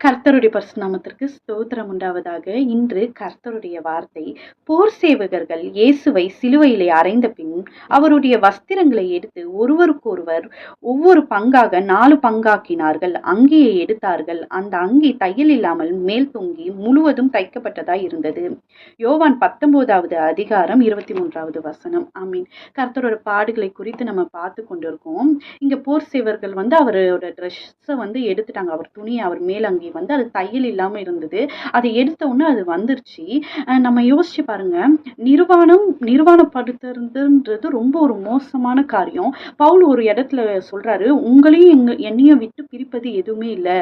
கர்த்தருடைய பரிசுத்த நாமத்திற்கு ஸ்தோத்திரம் உண்டாவதாக. இன்று கர்த்தருடைய வார்த்தை, போர் சேவகர்கள் இயேசுவை சிலுவையிலே அறைந்த பின் அவருடைய வஸ்திரங்களை எடுத்து ஒருவருக்கொருவர் ஒவ்வொரு பங்காக 4 பங்காக்கினார்கள். அங்கியை எடுத்தார்கள். அந்த அங்கி தையல் இல்லாமல் மேல் தொங்கி முழுவதும் தைக்கப்பட்டதாய் இருந்தது. யோவான் 19வது அதிகாரம் 23வது வசனம். ஆமீன். கர்த்தரோட பாடுகளை குறித்து நம்ம பார்த்து கொண்டிருக்கோம். இங்க போர் சேவர்கள் அவரோட ட்ரெஸ்ஸை எடுத்துட்டாங்க. அவர் துணி, அவர் மேலங்கி அது தையல் இல்லாம இருந்தது. அதை எடுத்த உடனே அது வந்துருச்சு. நம்ம யோசிச்சு பாருங்க, நிர்வாணப்படுத்துறதுன்றது ரொம்ப ஒரு மோசமான காரியம். பவுல் ஒரு இடத்துல சொல்றாரு, உங்களையும் என்னையும் விட்டு பிரிப்பது எதுவுமே இல்லை,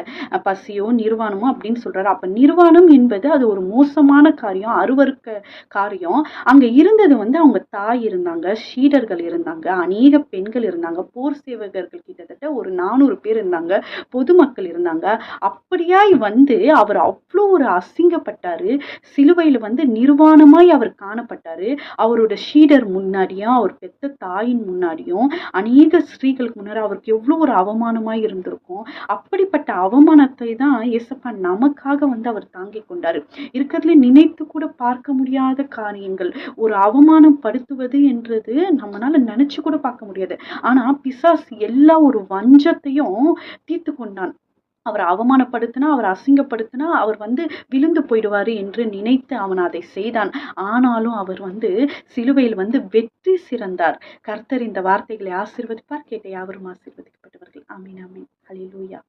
பசியோ நிர்வாணமோ அப்படின்னு சொல்றாரு. அப்ப நிர்வாணம் என்பது அது ஒரு மோசமான காரியம், அருவருக்க காரியம். அங்க இருந்தது அவங்க தாய் இருந்தாங்க, சீடர்கள் இருந்தாங்க, அநேக பெண்கள் இருந்தாங்க, போர் சேவகர்கள் கிட்டத்தட்ட ஒரு 400 பேர் இருந்தாங்க, பொதுமக்கள் இருந்தாங்க. அப்படியாய் அவர் அவ்வளோ ஒரு அசிங்கப்பட்டாரு. சிலுவையில் நிர்வாணமாய் அவர் காணப்பட்டாரு. அவரோட சீடர் முன்னாடியும், அவர் பெத்த தாயின் முன்னாடியும், அநேக ஸ்திரீகளுக்கு முன்னாடி அவருக்கு எவ்வளோ ஒரு அவமானமாய் இருந்திருக்கும். அப்படிப்பட்ட அவமானத்தை தான் இயேசப்பா நமக்காக அவர் தாங்கிக் கொண்டாரு. இருக்கிறதுல நினைத்து கூட பார்க்க முடியாத காரியங்கள், ஒரு அவமானப்படுத்துவது என்றது நம்மளால நினைச்சு கூட பார்க்க முடியாது. ஆனா பிசாசு எல்லா ஒரு வஞ்சத்தையும் தீர்த்து கொண்டான். அவர் அவமானப்படுத்தினா, அவர் அசிங்கப்படுத்தினா, அவர் விழுந்து போயிடுவாரு என்று நினைத்து அவன் அதை செய்தான். ஆனாலும் அவர் சிலுவையில் வெற்றி சிறந்தார். கர்த்தர் இந்த வார்த்தைகளை ஆசீர்வதிப்பார். கேட்ட யாவரும் ஆசீர்வதிக்கப்பட்டவர்கள். ஆமீன், ஆமீன். ஹல்லேலூயா.